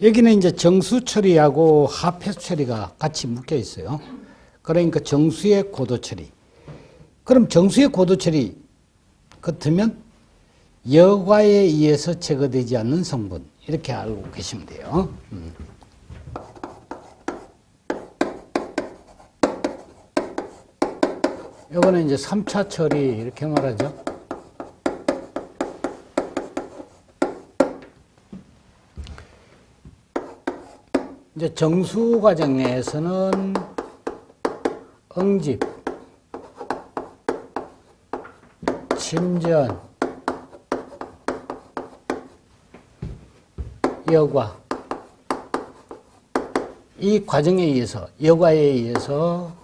여기는 이제 정수 처리하고 하폐수 처리가 같이 묶여 있어요. 그러니까 정수의 고도 처리. 그럼 정수의 고도 처리 같으면 여과에 의해서 제거되지 않는 성분. 이렇게 알고 계시면 돼요. 요거는 이제 3차 처리 이렇게 말하죠. 이제 정수 과정 내에서는 응집, 침전, 여과, 이 과정에 의해서, 여과에 의해서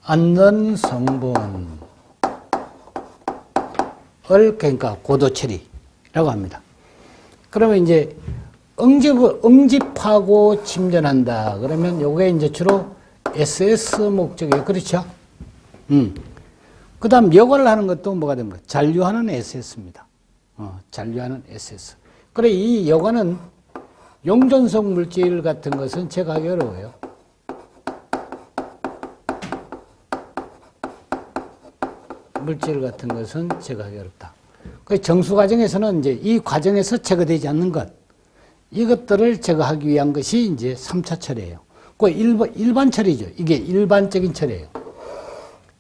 않는 성분을 그러니까 고도 처리라고 합니다. 그러면 이제 응집하고 침전한다. 그러면 요게 이제 주로 SS 목적이에요. 그렇죠? 그 다음 여과를 하는 것도 뭐가 됩니까? 잔류하는 SS입니다. 잔류하는 SS. 그래, 이 여과는 용존성 물질 같은 것은 제거하기 어려워요. 물질 같은 것은 제거하기 어렵다. 그 정수 과정에서는 이제 이 과정에서 제거되지 않는 것, 이것들을 제거하기 위한 것이 이제 3차 처리예요. 그 일반 처리죠. 이게 일반적인 처리예요.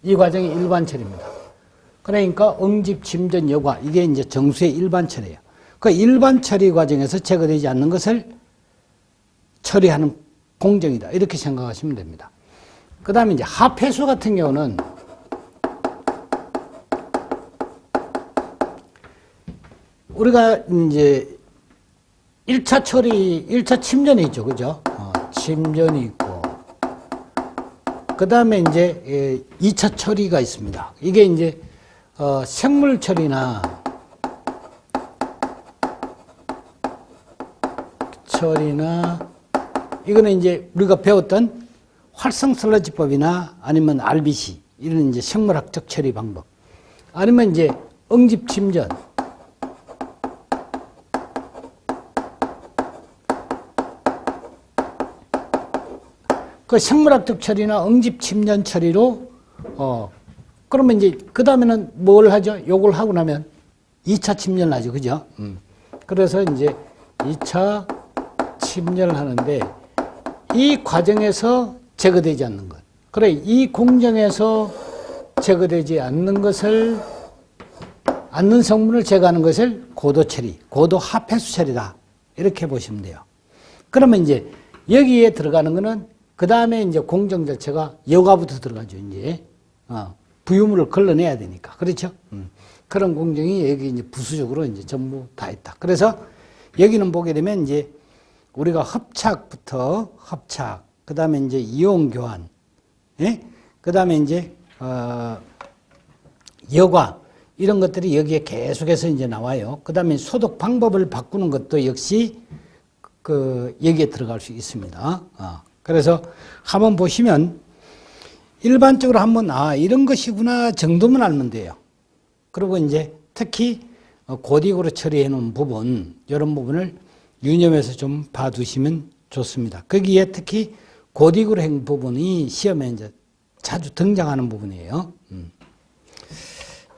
이 과정이 일반 처리입니다. 그러니까 응집, 침전, 여과, 이게 이제 정수의 일반 처리예요. 그 일반 처리 과정에서 제거되지 않는 것을 처리하는 공정이다. 이렇게 생각하시면 됩니다. 그 다음에 이제 하폐수 같은 경우는 우리가 이제 1차 처리, 1차 침전이 있죠. 그죠? 침전이 있고, 그 다음에 이제 2차 처리가 있습니다. 이게 이제, 생물 처리나, 이거는 이제 우리가 배웠던 활성 슬러지법이나 아니면 RBC, 이런 이제 생물학적 처리 방법. 아니면 이제 응집 침전. 그 생물학적 처리나 응집 침전 처리로, 그러면 이제, 그 다음에는 뭘 하죠? 요걸 하고 나면 2차 침전을 하죠. 그죠? 그래서 이제 2차 침전을 하는데, 이 과정에서 제거되지 않는 것. 그래, 이 공정에서 제거되지 않는 것을, 않는 성분을 제거하는 것을 고도 처리, 고도 하폐수 처리다. 이렇게 보시면 돼요. 그러면 이제 여기에 들어가는 거는 그 다음에 이제 공정 자체가 여과부터 들어가죠, 이제. 부유물을 걸러내야 되니까. 그렇죠? 그런 공정이 여기 이제 부수적으로 이제 전부 다 있다. 그래서 여기는 보게 되면 이제 우리가 합착부터 합착, 그 다음에 이제 이온 교환, 예? 그 다음에 이제, 여과, 이런 것들이 여기에 계속해서 이제 나와요. 그 다음에 소독 방법을 바꾸는 것도 역시 여기에 들어갈 수 있습니다. 그래서 한번 보시면 일반적으로 한번 이런 것이구나 정도만 알면 돼요. 그리고 이제 특히 고딕으로 처리해 놓은 부분, 이런 부분을 유념해서 좀 봐두시면 좋습니다. 거기에 특히 고딕으로 한 부분이 시험에 이제 자주 등장하는 부분이에요.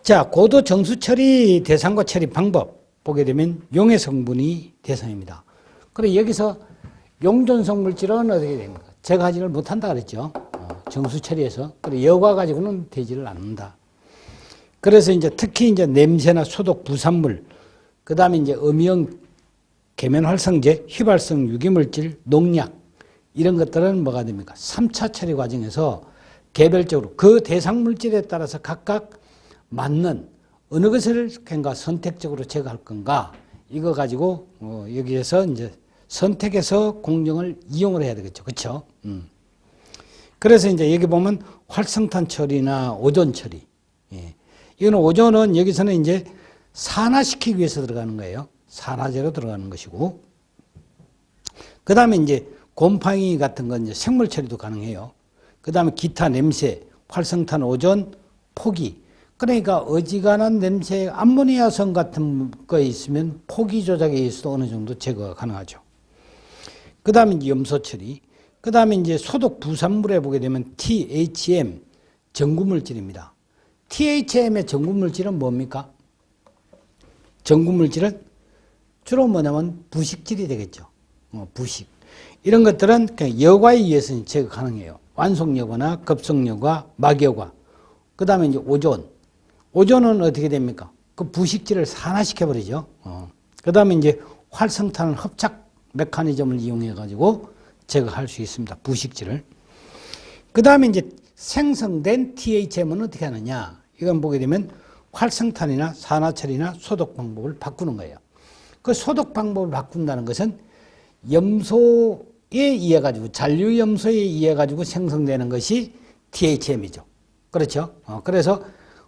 자, 고도 정수 처리 대상과 처리 방법 보게 되면 용해 성분이 대상입니다. 그리고 여기서 용존성 물질은 어떻게 됩니까? 제거하지를 못한다 그랬죠. 정수 처리에서. 그리고 여과 가지고는 되지를 않는다. 그래서 이제 특히 이제 냄새나 소독 부산물, 그 다음에 이제 음이온 계면활성제, 휘발성 유기물질, 농약, 이런 것들은 뭐가 됩니까? 3차 처리 과정에서 개별적으로 그 대상 물질에 따라서 각각 맞는 어느 것을 그러니까 선택적으로 제거할 건가, 이거 가지고 여기에서 이제 선택해서 공정을 이용을 해야 되겠죠. 그렇죠? 그래서 이제 여기 보면 활성탄 처리나 오존 처리. 예. 이거는 오존은 여기서는 이제 산화시키기 위해서 들어가는 거예요. 산화제로 들어가는 것이고. 그 다음에 이제 곰팡이 같은 건 이제 생물 처리도 가능해요. 그 다음에 기타 냄새, 활성탄 오존, 포기. 그러니까 어지간한 냄새, 암모니아성 같은 거 있으면 포기 조작에 의해서 어느 정도 제거가 가능하죠. 그 다음에 이제 염소 처리. 그 다음에 이제 소독 부산물에 보게 되면 THM, 전구물질입니다. THM의 전구물질은 뭡니까? 전구물질은 주로 뭐냐면 부식질이 되겠죠. 부식. 이런 것들은 그냥 여과에 의해서 제거 가능해요. 완속여과나 급속여과, 막여과. 그 다음에 이제 오존. 오존은 어떻게 됩니까? 그 부식질을 산화시켜버리죠. 그 다음에 이제 활성탄 흡착 메커니즘을 이용해가지고 제거할 수 있습니다. 부식질을. 그 다음에 이제 생성된 THM은 어떻게 하느냐. 이건 보게 되면 활성탄이나 산화처리나 소독 방법을 바꾸는 거예요. 그 소독 방법을 바꾼다는 것은 염소에 의해 가지고 잔류 염소에 의해 가지고 생성되는 것이 THM이죠. 그렇죠? 그래서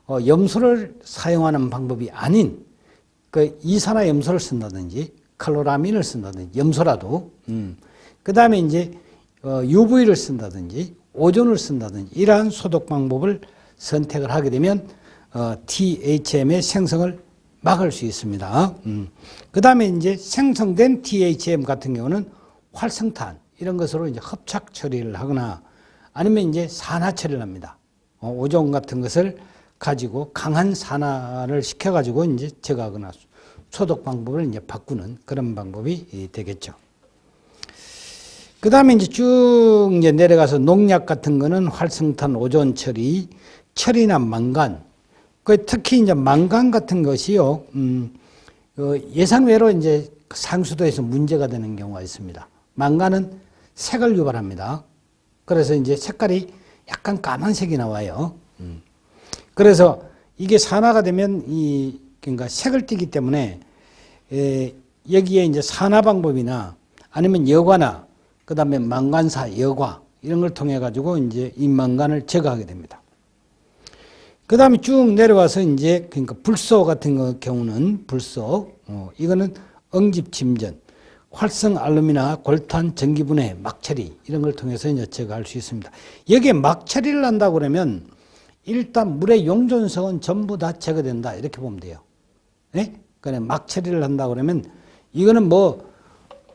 염소를 사용하는 방법이 아닌 그 이산화 염소를 쓴다든지 클로라민을 쓴다든지 염소라도 그 다음에 이제 UV를 쓴다든지 오존을 쓴다든지 이러한 소독 방법을 선택을 하게 되면 THM의 생성을 막을 수 있습니다. 그 다음에 이제 생성된 THM 같은 경우는 활성탄 이런 것으로 이제 흡착 처리를 하거나 아니면 이제 산화 처리를 합니다. 오존 같은 것을 가지고 강한 산화를 시켜가지고 이제 제거하거나 소독 방법을 이제 바꾸는 그런 방법이 되겠죠. 그 다음에 이제 쭉 이제 내려가서 농약 같은 거는 활성탄 오존 처리, 철이나 망간, 특히 이제 망간 같은 것이요, 예상외로 이제 상수도에서 문제가 되는 경우가 있습니다. 망간은 색을 유발합니다. 그래서 이제 색깔이 약간 까만색이 나와요. 그래서 이게 산화가 되면 그러니까 색을 띠기 때문에 여기에 이제 산화 방법이나 아니면 여과나 그 다음에 망간사, 여과 이런 걸 통해 가지고 이제 이 망간을 제거하게 됩니다. 그 다음에 쭉 내려와서 이제 그러니까 불소 같은 경우는 불소, 이거는 응집 침전, 활성 알루미나 골탄 전기분해, 막처리 이런 걸 통해서 이제 제거할 수 있습니다. 여기에 막처리를 한다고 그러면 일단 물의 용존성은 전부 다 제거된다 이렇게 보면 돼요. 네? 그래 막처리를 한다고 그러면 이거는 뭐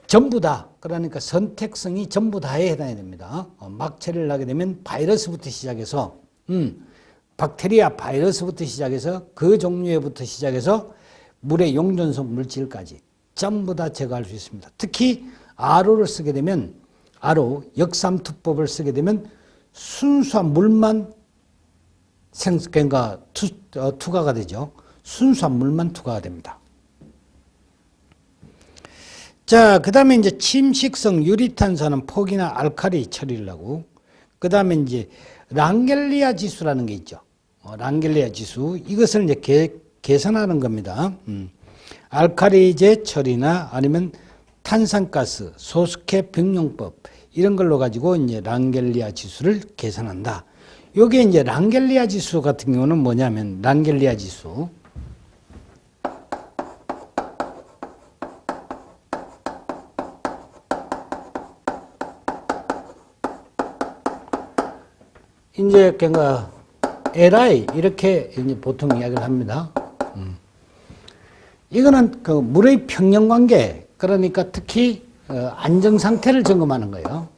전부 다 그러니까 선택성이 전부 다에 해당이 됩니다. 막처리를 하게 되면 바이러스부터 시작해서 박테리아 바이러스부터 시작해서 그 종류에부터 시작해서 물의 용존성 물질까지 전부 다 제거할 수 있습니다. 특히 RO를 쓰게 되면 RO 역삼투법을 쓰게 되면 순수한 물만 그러니까 투과가 되죠. 순수한 물만 투과가 됩니다. 자, 그 다음에 이제 침식성 유리탄산은 폭이나 알칼리 처리를 하고, 그 다음에 이제 랑겔리아 지수라는 게 있죠. 랑겔리아 지수. 이것을 이제 계산하는 겁니다. 알칼리제 처리나 아니면 탄산가스, 소스케 병용법, 이런 걸로 가지고 이제 랑겔리아 지수를 계산한다. 요게 이제 랑겔리아 지수 같은 경우는 뭐냐면, 랑겔리아 지수. 이제 그러니까 LI 이렇게 이제 보통 이야기를 합니다. 이거는 그 물의 평형 관계, 그러니까 특히 안정 상태를 점검하는 거예요.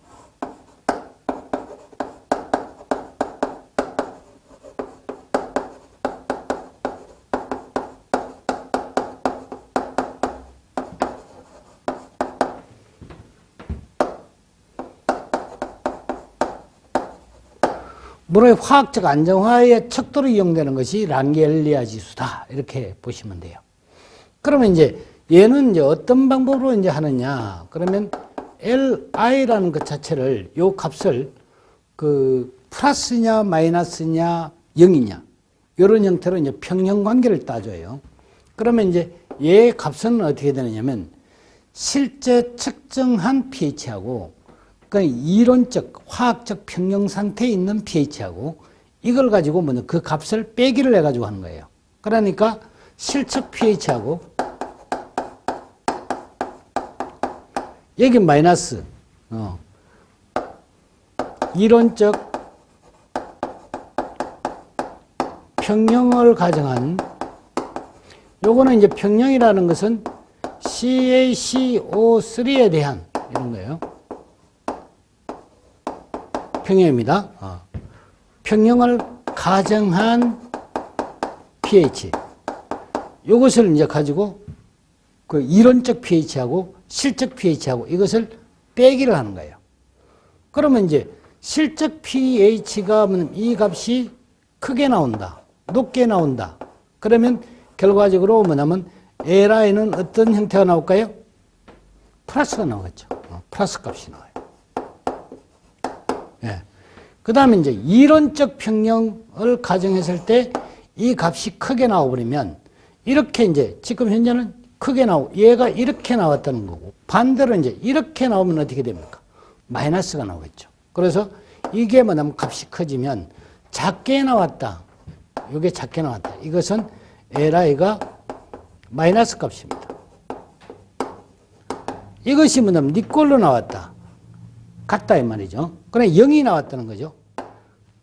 물의 화학적 안정화의 척도로 이용되는 것이 랑겔리아 지수다. 이렇게 보시면 돼요. 그러면 이제 얘는 이제 어떤 방법으로 이제 하느냐. 그러면 LI라는 것 자체를 요 값을 그 플러스냐 마이너스냐 0이냐 이런 형태로 이제 평형 관계를 따져요. 그러면 이제 얘 값은 어떻게 되느냐면 실제 측정한 pH하고 그러니까 이론적 화학적 평형 상태에 있는 pH하고 이걸 가지고 뭐냐 그 값을 빼기를 해가지고 하는 거예요. 그러니까 실측 pH하고 여기 마이너스 이론적 평형을 가정한, 요거는 이제 평형이라는 것은 CaCO3에 대한 이런 거예요. 평형입니다. 평형을 가정한 pH. 요것을 이제 가지고 그 이론적 pH하고 실적 pH하고 이것을 빼기를 하는 거예요. 그러면 이제 실적 pH가 이 값이 크게 나온다, 높게 나온다. 그러면 결과적으로 뭐냐면 LI는 어떤 형태가 나올까요? 플러스가 나오겠죠. 플러스 값이 나와요. 예. 그 다음에 이제 이론적 평형을 가정했을 때 이 값이 크게 나와버리면 이렇게 이제 지금 현재는 크게 얘가 이렇게 나왔다는 거고 반대로 이제 이렇게 나오면 어떻게 됩니까? 마이너스가 나오겠죠. 그래서 이게 뭐냐면 값이 커지면 작게 나왔다. 이게 작게 나왔다. 이것은 LI가 마이너스 값입니다. 이것이 뭐냐면 네 꼴로 나왔다. 같다 이 말이죠. 그래 0이 나왔다는 거죠.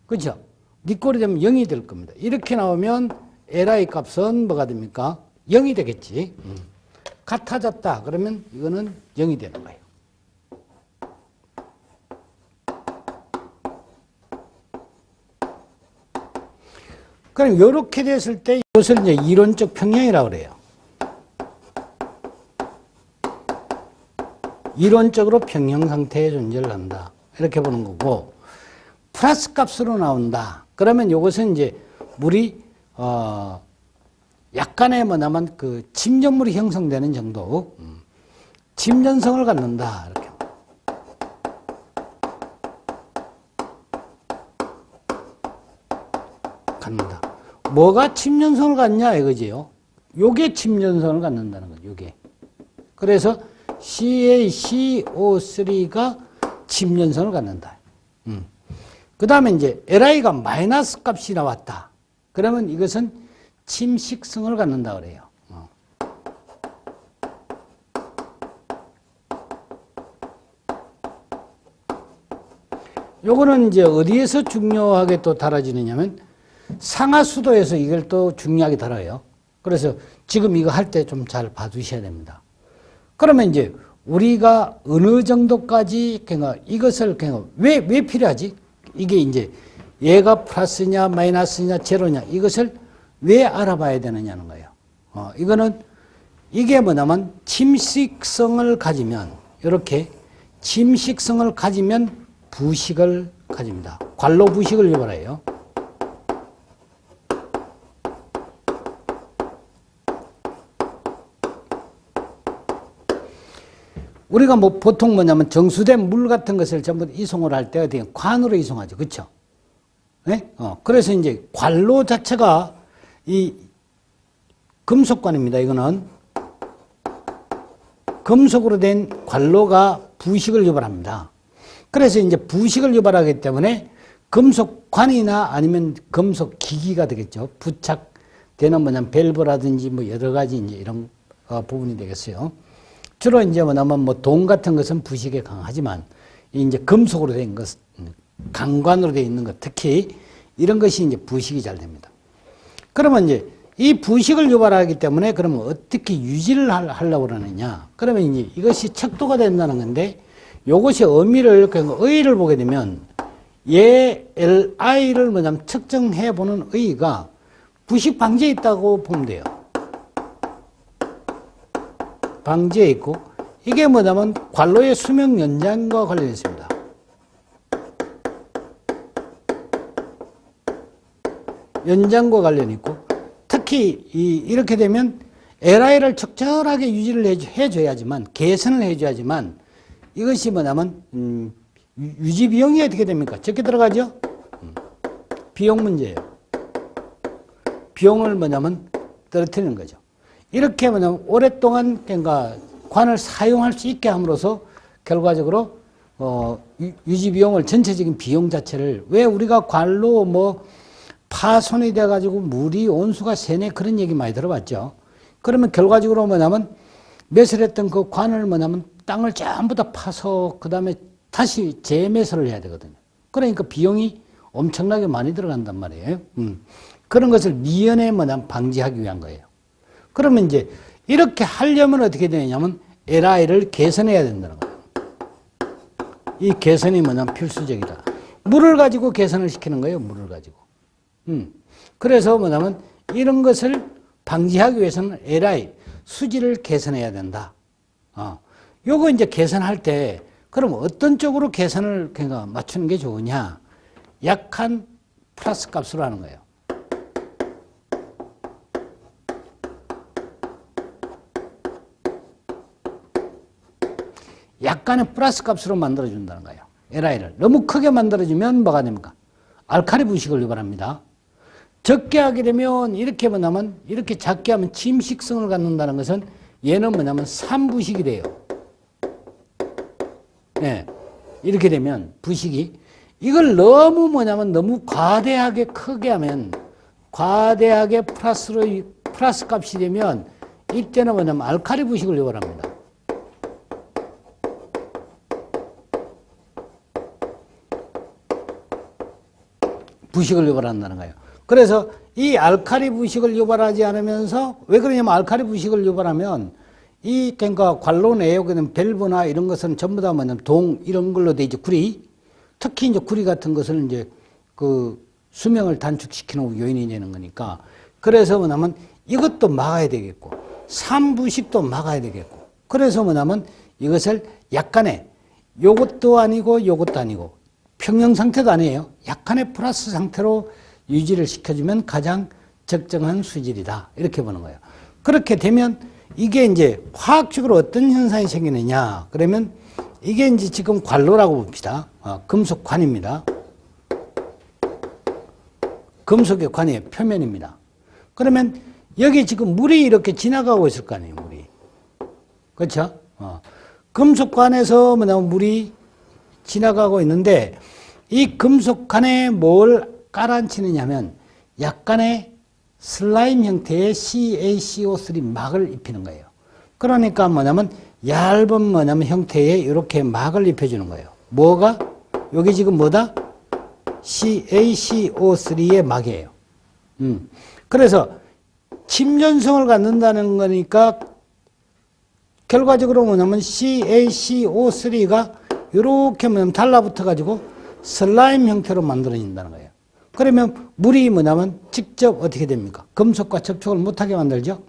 그렇죠? 네 꼴이 되면 0이 될 겁니다. 이렇게 나오면 LI 값은 뭐가 됩니까? 0이 되겠지. 같아졌다. 그러면 이거는 0이 되는 거예요. 그럼 이렇게 됐을 때 이것을 이제 이론적 평형이라고 그래요. 이론적으로 평형 상태의 존재를 한다. 이렇게 보는 거고, 플러스 값으로 나온다. 그러면 이것은 이제 물이, 약간의 뭐냐면 그 침전물이 형성되는 정도, 침전성을 갖는다. 이렇게. 갖는다. 뭐가 침전성을 갖냐 이거지요. 요게 침전성을 갖는다는 거죠. 요게. 그래서 CaCO3가 침전성을 갖는다. 그 다음에 이제 LI가 마이너스 값이 나왔다. 그러면 이것은 침식성을 갖는다 그래요. 요거는 이제 어디에서 중요하게 또 달아지느냐면 상하수도에서 이걸 또 중요하게 다뤄요. 그래서 지금 이거 할 때 좀 잘 봐두셔야 됩니다. 그러면 이제 우리가 어느 정도까지 그러니까 이것을 그러니까 왜 필요하지? 이게 이제 얘가 플러스냐 마이너스냐 제로냐 이것을 왜 알아봐야 되느냐는 거예요. 이거는 이게 뭐냐면 침식성을 가지면 이렇게 침식성을 가지면 부식을 가집니다. 관로 부식을 유발해요. 우리가 뭐 보통 뭐냐면 정수된 물 같은 것을 전부 이송을 할 때 어떻게 관으로 이송하죠. 그렇죠? 네? 그래서 이제 관로 자체가 이 금속관입니다. 이거는 금속으로 된 관로가 부식을 유발합니다. 그래서 이제 부식을 유발하기 때문에 금속관이나 아니면 금속 기기가 되겠죠. 부착되는 뭐냐면 밸브라든지 뭐 여러 가지 이제 이런 부분이 되겠어요. 주로 이제 뭐냐면 뭐 동 같은 것은 부식에 강하지만 이제 금속으로 된 것, 강관으로 되어 있는 것, 특히 이런 것이 이제 부식이 잘 됩니다. 그러면 이제 이 부식을 유발하기 때문에 그러면 어떻게 유지를 하려고 그러느냐? 그러면 이제 이것이 척도가 된다는 건데 요것이 의미를 의의를 보게 되면 얘 LI를 뭐냐면 측정해 보는 의의가 부식 방지에 있다고 보면 돼요. 방지에 있고 이게 뭐냐면 관로의 수명 연장과 관련해 있습니다. 연장과 관련이 있고 특히 이렇게 되면 LI를 적절하게 유지를 해줘야지만 개선을 해줘야지만 이것이 뭐냐면 유지 비용이 어떻게 됩니까? 적게 들어가죠? 비용 문제예요. 비용을 뭐냐면 떨어뜨리는 거죠. 이렇게 뭐냐면 오랫동안 그러니까 관을 사용할 수 있게 함으로써 결과적으로 유지 비용을 전체적인 비용 자체를 왜 우리가 관로 뭐 파손이 돼 가지고 물이 온수가 새네 그런 얘기 많이 들어봤죠. 그러면 결과적으로 뭐냐면 매설했던 그 관을 뭐냐면 땅을 전부 다 파서 그다음에 다시 재매설을 해야 되거든요. 그러니까 비용이 엄청나게 많이 들어간단 말이에요. 그런 것을 미연에 뭐냐면 방지하기 위한 거예요. 그러면 이제 이렇게 하려면 어떻게 되냐면 LI를 개선해야 된다는 거예요. 이 개선이 뭐냐면 필수적이다. 물을 가지고 개선을 시키는 거예요. 물을 가지고. 그래서 뭐냐면 이런 것을 방지하기 위해서는 LI, 수질을 개선해야 된다. 요거 이제 개선할 때 그럼 어떤 쪽으로 개선을 그러니까 맞추는 게 좋으냐? 약한 플러스 값으로 하는 거예요. 약간의 플러스 값으로 만들어준다는 거예요. LI를. 너무 크게 만들어주면 뭐가 됩니까? 알카리 부식을 유발합니다. 적게 하게 되면 이렇게 뭐냐면 이렇게 작게 하면 침식성을 갖는다는 것은 얘는 뭐냐면 산부식이 돼요. 네. 이렇게 되면 부식이 이걸 너무 뭐냐면 너무 과대하게 크게 하면 과대하게 플러스 값이 되면 이때는 뭐냐면 알카리 부식을 유발합니다. 부식을 유발한다는 거예요. 그래서 이 알카리 부식을 유발하지 않으면서 왜 그러냐면 알카리 부식을 유발하면 이 그러니까 관로 내에 밸브나 이런 것은 전부 다 뭐냐면 동 이런 걸로 돼 있죠. 구리. 특히 이제 구리 같은 것은 이제 그 수명을 단축시키는 요인이 되는 거니까 그래서 뭐냐면 이것도 막아야 되겠고 산부식도 막아야 되겠고 그래서 뭐냐면 이것을 약간의 요것도 아니고 요것도 아니고 평형 상태도 아니에요. 약간의 플러스 상태로 유지를 시켜주면 가장 적정한 수질이다. 이렇게 보는 거예요. 그렇게 되면 이게 이제 화학적으로 어떤 현상이 생기느냐. 그러면 이게 이제 지금 관로라고 봅시다. 금속관입니다. 금속의 관의 표면입니다. 그러면 여기 지금 물이 이렇게 지나가고 있을 거 아니에요. 물이. 그렇죠? 금속관에서 뭐냐면 물이 지나가고 있는데 이 금속관에 뭘 깔아앉히느냐 하면 약간의 슬라임 형태의 CaCO3 막을 입히는 거예요. 그러니까 뭐냐면 얇은 뭐냐면 형태의 이렇게 막을 입혀주는 거예요. 뭐가? 여기 지금 뭐다? CaCO3의 막이에요. 그래서 침전성을 갖는다는 거니까 결과적으로 뭐냐면 CaCO3가 이렇게 뭐냐면 달라붙어 가지고 슬라임 형태로 만들어진다는 거예요. 그러면 물이 뭐냐면 직접 어떻게 됩니까? 금속과 접촉을 못하게 만들죠.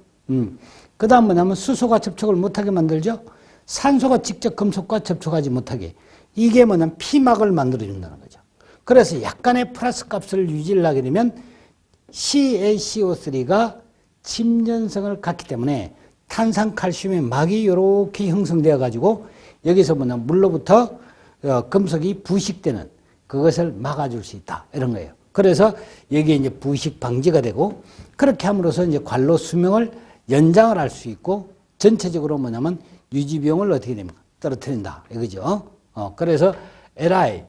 그 다음 뭐냐면 수소가 접촉을 못하게 만들죠. 산소가 직접 금속과 접촉하지 못하게. 이게 뭐냐면 피막을 만들어준다는 거죠. 그래서 약간의 플러스 값을 유지를 하게 되면 CaCO3가 침전성을 갖기 때문에 탄산칼슘의 막이 이렇게 형성되어 가지고 여기서 뭐냐면 물로부터 금속이 부식되는 그것을 막아줄 수 있다. 이런 거예요. 그래서 여기에 이제 부식 방지가 되고 그렇게 함으로써 이제 관로 수명을 연장을 할 수 있고 전체적으로 뭐냐면 유지비용을 어떻게 됩니까? 떨어뜨린다. 이거죠. 그래서 LI,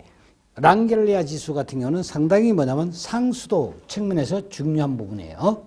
랑겔리아 지수 같은 경우는 상당히 뭐냐면 상수도 측면에서 중요한 부분이에요.